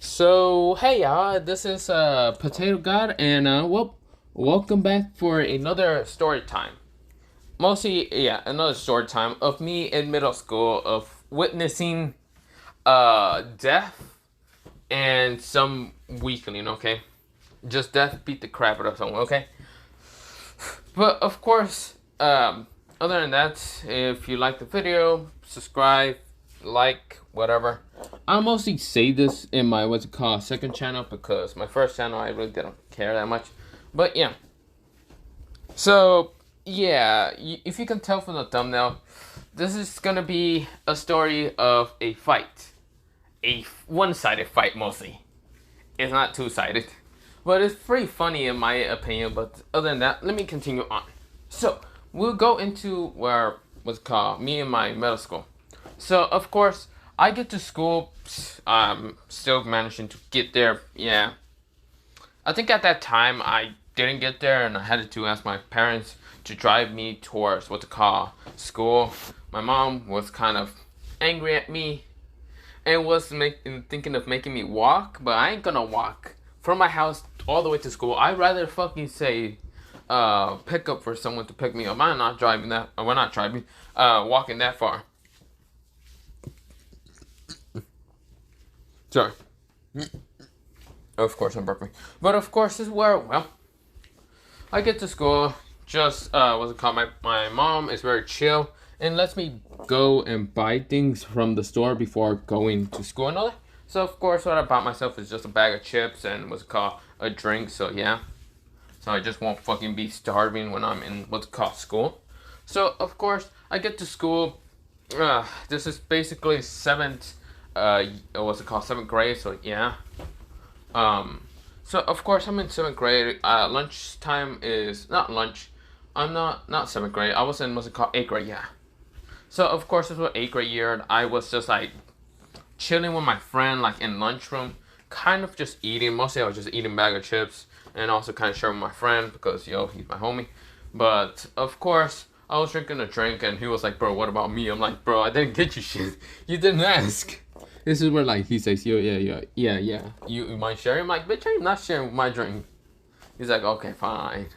So hey y'all, this is Potato God, and welcome back for another story time. Mostly, yeah, another story time of me in middle school of witnessing death and some weakening. Okay, just death beat the crap out of someone. Okay, but of course, other than that, if you like the video, subscribe, like, whatever. I mostly say this in my what's it called second channel because my first channel I really didn't care that much. But yeah, so yeah, if you can tell from the thumbnail, this is gonna be a story of a fight, a one-sided fight mostly. It's not two-sided, but it's pretty funny in my opinion. But other than that, let me continue on. So we'll go into where what's it called me and my middle school. So of course I get to school, still managing to get there. Yeah, I think at that time I didn't get there, and I had to ask my parents to drive me towards what to call school. My mom was kind of angry at me and was thinking of making me walk, but I ain't gonna walk from my house all the way to school. I'd rather fucking say pick up for someone to pick me up. I'm not driving that. We're not driving. Walking that far. Sorry. Of course I'm burping. But of course this is where I get to school. Just what's it called? My mom is very chill and lets me go and buy things from the store before going to school and all that. So of course what I bought myself is just a bag of chips and what's it called a drink. So yeah. So I just won't fucking be starving when I'm in what's it called school. So of course I get to school. This is basically what's it called, seventh grade. So yeah. Um, so of course I'm in seventh grade. Lunchtime is not lunch. I'm not seventh grade. I was in what's it called eighth grade. Yeah. So of course this was eighth grade year, and I was just like chilling with my friend, like in lunchroom, kind of just eating. Mostly I was just eating a bag of chips, and also kind of sharing with my friend because he's my homie. But of course I was drinking a drink, and he was like, "Bro, what about me?" I'm like, "Bro, I didn't get you shit. You didn't ask." This is where like he says, "Yo, yeah. You mind sharing?" I'm like, "Bitch, I'm not sharing my drink." He's like, "Okay, fine."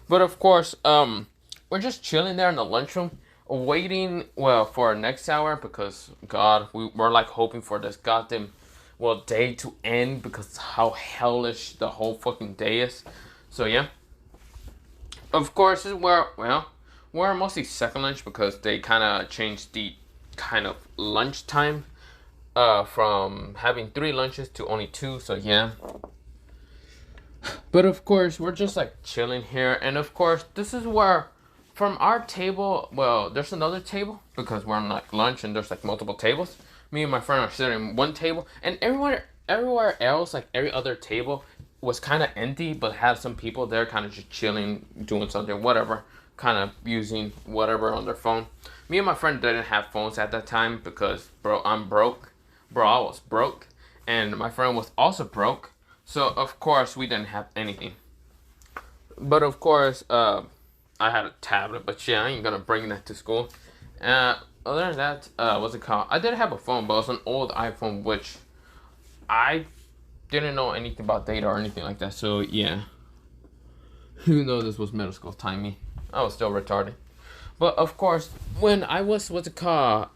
But of course, we're just chilling there in the lunchroom, waiting for our next hour because God, we're like hoping for this goddamn day to end because how hellish the whole fucking day is. So yeah, of course, this is where we're mostly second lunch because they kind of changed the kind of lunch time from having three lunches to only two. So yeah. But of course, we're just like chilling here, and of course, this is where from our table. Well, there's another table because we're on like lunch, and there's like multiple tables. Me and my friend are sitting at one table, and everywhere else, like every other table, was kind of empty, but had some people there, kind of just chilling, doing something, whatever, kind of using whatever on their phone. Me and my friend didn't have phones at that time because, bro, I'm broke. Bro, I was broke, and my friend was also broke. So of course we didn't have anything. But of course, I had a tablet, but yeah, I ain't gonna bring that to school. Other than that, what's it called? I did have a phone, but it was an old iPhone, which I didn't know anything about data or anything like that. So yeah, even though this was middle school timing, I was still retarded. But of course, when I was what's it called,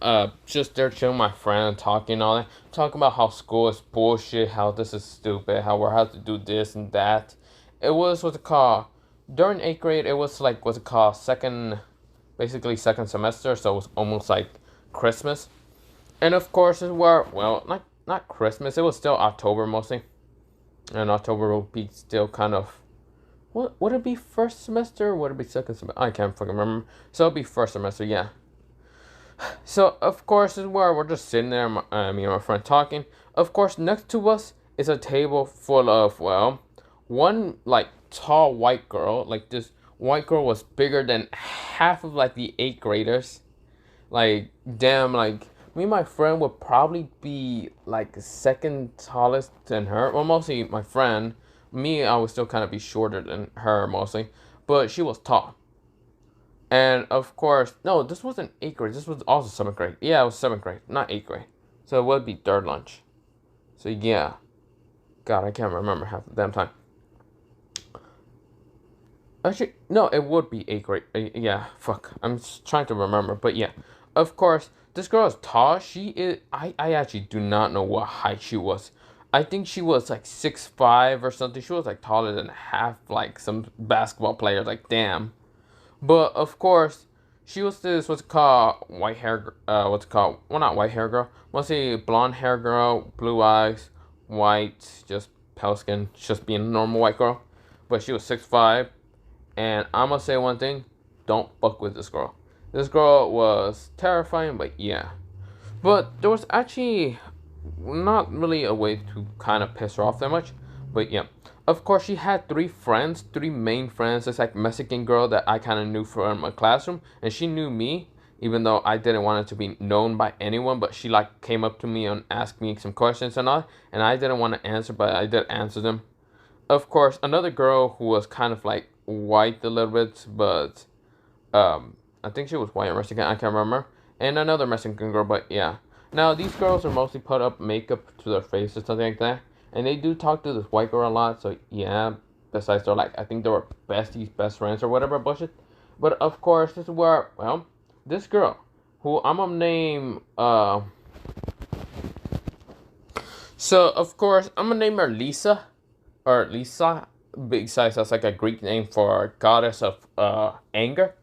just there chilling with my friend, talking all that, talking about how school is bullshit, how this is stupid, how we're have to do this and that. It was what's it called during eighth grade. It was like what's it called basically second semester, so it was almost like Christmas. And of course, it were not Christmas. It was still October mostly, and October will be still kind of what would it be first semester or would it be second semester? I can't fucking remember. So it'll be first semester, yeah. So of course this is where we're just sitting there, me and my friend talking. Of course, next to us is a table full of one like tall white girl. Like this white girl was bigger than half of like the eighth graders. Like damn, like me and my friend would probably be like second tallest than her. Well, mostly my friend. Me, I would still kind of be shorter than her mostly, but she was tall. And of course, no, this wasn't eighth grade. This was also seventh grade. Yeah, it was seventh grade, not eighth grade. So it would be third lunch. So yeah. God, I can't remember half the damn time. Actually, no, it would be 8th grade. Yeah, fuck. I'm trying to remember, but yeah. Of course, this girl is tall. She is. I actually do not know what height she was. I think she was like 6'5" or something. She was like taller than half like some basketball players. Like damn. But of course, she was this what's it called white hair. What's it called? Well, not white hair girl. Mostly blonde hair girl, blue eyes, white, just pale skin, just being a normal white girl. But she was 6'5". And I'm gonna say one thing: don't fuck with this girl. This girl was terrifying, but yeah. But there was actually not really a way to kind of piss her off that much. But yeah. Of course, she had three main friends. This like Mexican girl that I kind of knew from my classroom, and she knew me, even though I didn't want it to be known by anyone. But she like came up to me and asked me some questions and all, and I didn't want to answer, but I did answer them. Of course, another girl who was kind of like white a little bit, but I think she was white or Mexican. I can't remember. And another Mexican girl, but yeah. Now these girls are mostly put up makeup to their face or something like that, and they do talk to this white girl a lot. So yeah. Besides, they're like I think they were besties, best friends, or whatever bullshit. But of course, this is where this girl, who I'm gonna name So of course I'm gonna name her Lisa or Lisa. Big size. That's like a Greek name for goddess of anger.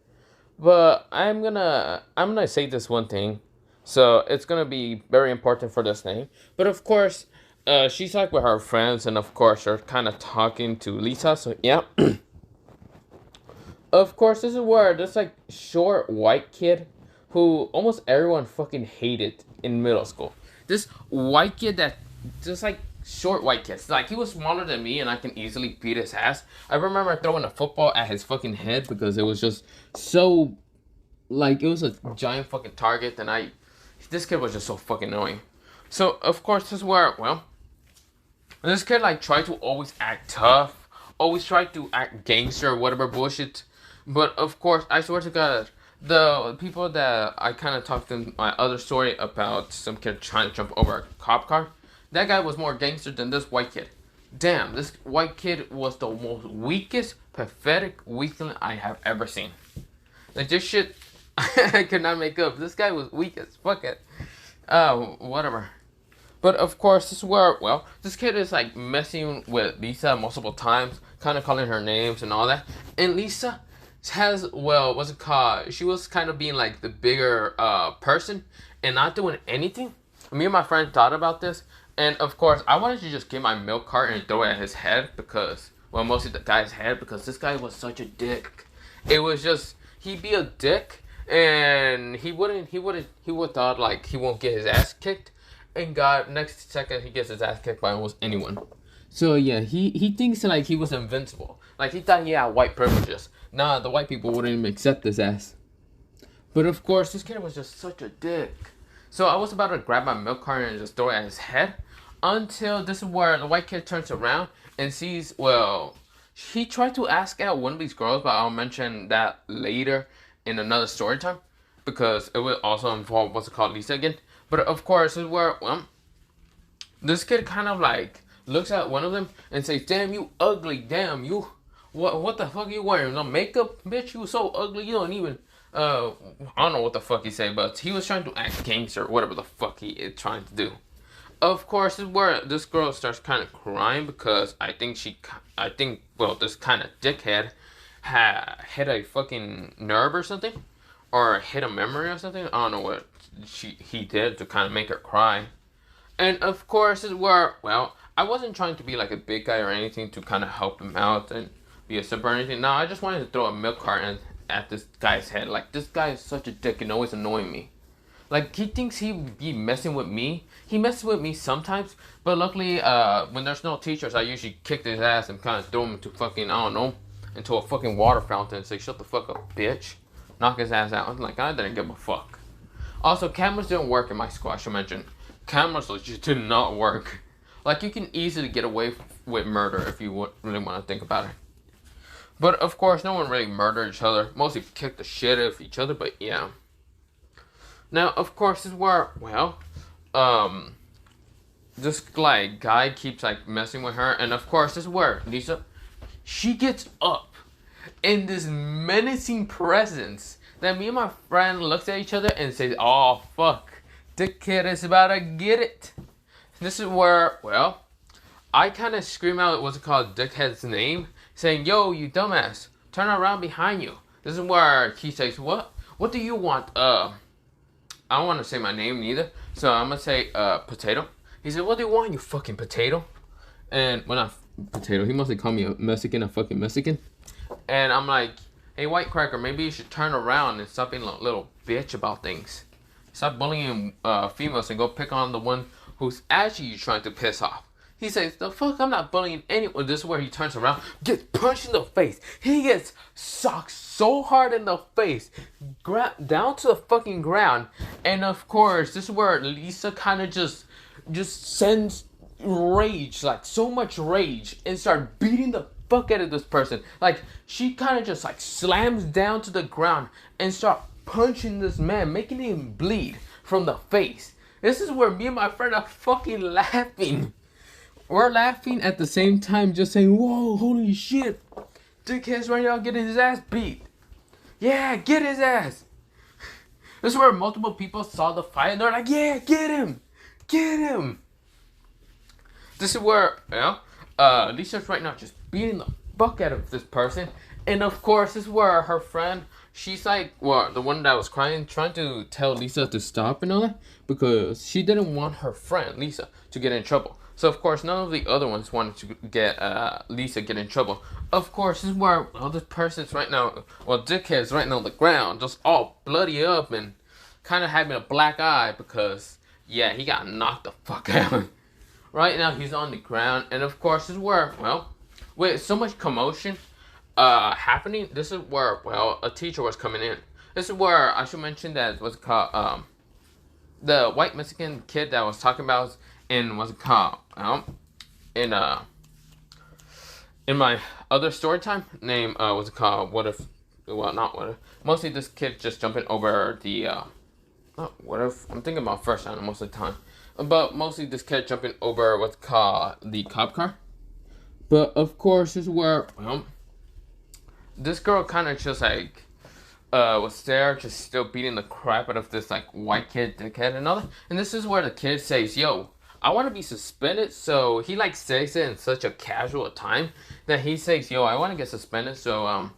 But I'm gonna say this one thing, so it's gonna be very important for this name. But of course, she's like with her friends, and of course they're kind of talking to Lisa. So yeah, of course this is where this like short white kid, who almost everyone fucking hated in middle school. This white kid that just like short white kid. Like he was smaller than me, and I can easily beat his ass. I remember throwing a football at his fucking head because it was just so like it was a giant fucking target, and this kid was just so fucking annoying. So of course this is where this kid like tried to always act tough, always tried to act gangster or whatever bullshit. But of course, I swear to God, the people that I kind of talked in my other story about some kid trying to jump over a cop car, that guy was more gangster than this white kid. Damn, this white kid was the most weakest, pathetic weakling I have ever seen. Like this shit, I could not make up. This guy was weak as fuck it. Whatever. But of course, this is where this kid is like messing with Lisa multiple times, kind of calling her names and all that. And Lisa has what's it called? She was kind of being like the bigger person and not doing anything. Me and my friend thought about this, and of course, I wanted to just get my milk carton and throw it at his head because, mostly the guy's head because this guy was such a dick. It was just he'd be a dick, and he would thought like he won't get his ass kicked, and God, next second he gets his ass kicked by almost anyone. So yeah, he thinks like he was invincible. Like he thought he had white privileges. Nah, the white people wouldn't even accept his ass. But of course, this kid was just such a dick. So I was about to grab my milk carton and just throw it at his head, until this is where the white kid turns around and sees, he tried to ask out one of these girls, but I'll mention that later in another story time, because it will also involve what's it called, Lisa again. But of course, this is where, this kid kind of like looks at one of them and says, "Damn, you ugly, damn, you, what the fuck are you wearing? No makeup, bitch, you so ugly, you don't even, I don't know what the fuck he said, but he was trying to act gangster, whatever the fuck he is trying to do. Of course, this is where this girl starts kind of crying because I think this kind of dickhead hit a fucking nerve or something, or hit a memory or something. I don't know what he did to kind of make her cry. And of course, this is where, I wasn't trying to be like a big guy or anything to kind of help him out and be a sip or anything. No, I just wanted to throw a milk carton at this guy's head. Like, this guy is such a dick and always annoying me. Like, he thinks he'd be messing with me. He messes with me sometimes, but luckily, when there's no teachers, I usually kick his ass and kind of throw him into fucking, I don't know, into a fucking water fountain and say, "Shut the fuck up, bitch." Knock his ass out. Like, I didn't give a fuck. Also, cameras didn't work in my school, I should mention. Cameras just did not work. Like, you can easily get away with murder if you really want to think about it. But, of course, no one really murdered each other. Mostly kicked the shit out of each other, but yeah. Now, of course, this is where, this like guy keeps like messing with her, and of course this is where Lisa, she gets up in this menacing presence that me and my friend looks at each other and says, "Oh fuck, the kid is about to get it." This is where, well, I kind of scream out what's it called, Dickhead's name, saying, "Yo, you dumbass, turn around behind you." This is where he says, "What? What do you want?" I don't want to say my name neither, so I'm gonna say Potato. He said, "What do you want, you fucking potato?" And when I potato, he must have called me a Mexican, a fucking Mexican. And I'm like, "Hey, white cracker, maybe you should turn around and stop being a little bitch about things. Stop bullying females and go pick on the one who's actually trying to piss off." He says, "The fuck, I'm not bullying anyone." This is where he turns around, gets punched in the face. He gets socked so hard in the face, down to the fucking ground. And of course, this is where Lisa kind of just sends rage, like so much rage, and start beating the fuck out of this person. Like, she kind of just like slams down to the ground and start punching this man, making him bleed from the face. This is where me and my friend are fucking laughing. We're laughing at the same time, just saying, "Whoa, holy shit, Dickhead's right now getting his ass beat. Yeah, get his ass." This is where multiple people saw the fight and they're like, "Yeah, get him, get him." This is where, Lisa's right now just beating the fuck out of this person. And of course, this is where her friend, she's like, well, the one that was crying, trying to tell Lisa to stop and all that, because she didn't want her friend, Lisa, to get in trouble. So of course, none of the other ones wanted to get Lisa get in trouble. Of course, this is where this person's right now, well, Dickhead's right now on the ground, just all bloody up and kind of having a black eye because, yeah, he got knocked the fuck out. Right now, he's on the ground, and of course, this is where, well, with so much commotion happening, this is where, well, a teacher was coming in. This is where I should mention that what's called the white Mexican kid that I was talking about in what's it called in my other story time name what's it called, what if, well, not what if, mostly this kid just jumping over the what if, I'm thinking about first time most of the time, but mostly this kid jumping over what's called the cop car. But of course, this is where, well, this girl kind of just like was there, just still beating the crap out of this like white kid, Dickhead, and all that. And this is where the kid says, "Yo, I want to be suspended." So he like says it in such a casual time that he says, "Yo, I want to get suspended, so I'm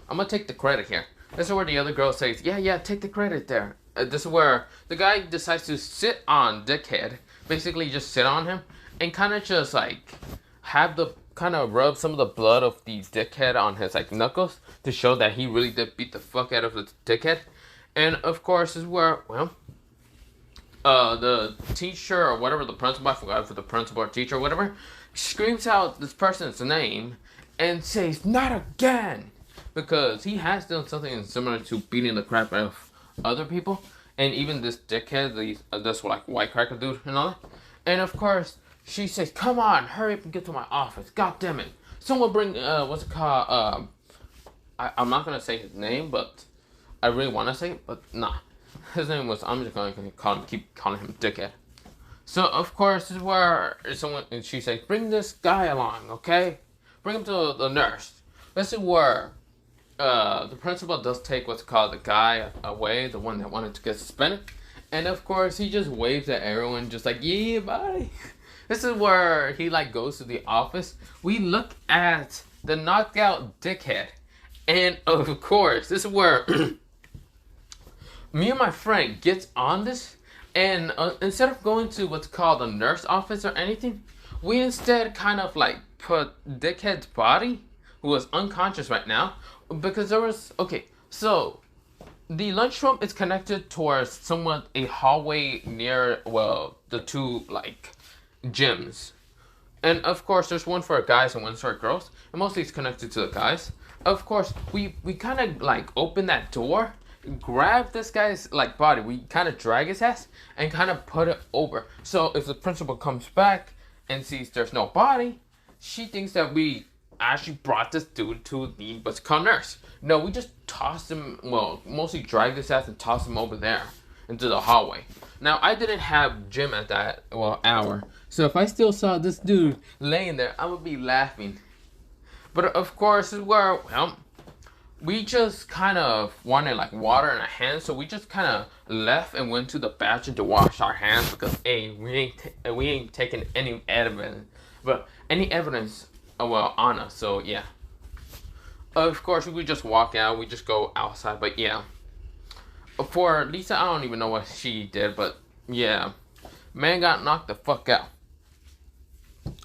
gonna take the credit here." This is where the other girl says, "Yeah, take the credit there." This is where the guy decides to sit on Dickhead, basically just sit on him, and kind of just like have the kind of rub some of the blood of the Dickhead on his like knuckles to show that he really did beat the fuck out of the Dickhead. And of course, this is where, well, the teacher or whatever, the principal, I forgot if it's the principal or teacher or whatever, screams out this person's name and says, "Not again," because he has done something similar to beating the crap out of other people, and even this Dickhead, this like white cracker dude and all that. And of course, she says, "Come on, hurry up and get to my office. God damn it. Someone bring, what's it called, I'm not going to say his name, but I really want to say it, but nah. His name was, I'm just going to keep calling him Dickhead. So, of course, this is where someone, and she says, "Bring this guy along, okay? Bring him to the nurse." This is where the principal does take what's called the guy away, the one that wanted to get suspended. And of course, he just waves at everyone, just like, "Yeah, bye." This is where he like goes to the office. We look at the knocked out Dickhead. And of course, this is where me and my friend gets on this. And instead of going to what's called the nurse office or anything, we instead kind of like put Dickhead's body, who is unconscious right now, because there was, okay, so the lunchroom is connected towards somewhat a hallway near, well, the two like gyms. And of course, there's one for guys and one for girls, and mostly it's connected to the guys. Of course, we kind of like open that door, grab this guy's like body, we kind of drag his ass and kind of put it over. So if the principal comes back and sees there's no body, she thinks that we actually brought this dude to the what's called nurse. No, we just tossed him, well, mostly dragged his ass and tossed him over there. into the hallway. Now I didn't have gym at that hour, so if I still saw this dude laying there, I would be laughing. But of course, this is where we just kind of wanted like water in our hands, so we just kind of left and went to the bathroom to wash our hands because we ain't taking any evidence, on us. So yeah, of course we would just walk out, we just go outside. But yeah, for Lisa, I don't even know what she did, but yeah, man got knocked the fuck out.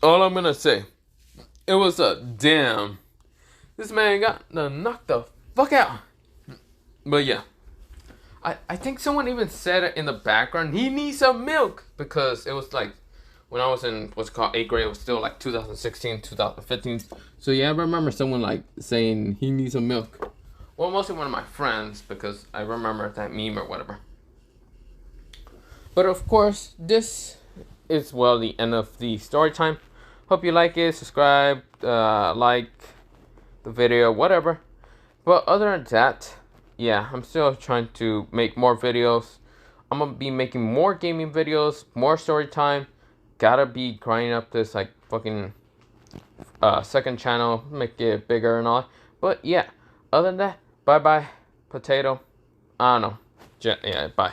All I'm gonna say, it was a damn. This man got knocked the fuck out. But yeah, I think someone even said it in the background. He needs some milk because it was like when I was in what's called 8th grade. It was still like 2016, 2015. So yeah, I remember someone like saying he needs some milk. Well, mostly one of my friends because I remember that meme or whatever. But of course, this is the end of the story time. Hope you like it. Subscribe, like the video, whatever. But other than that, yeah, I'm still trying to make more videos. I'm gonna be making more gaming videos, more story time. Gotta be grinding up this like fucking second channel, make it bigger and all. But yeah, other than that, bye bye, potato. I don't know. Yeah, bye.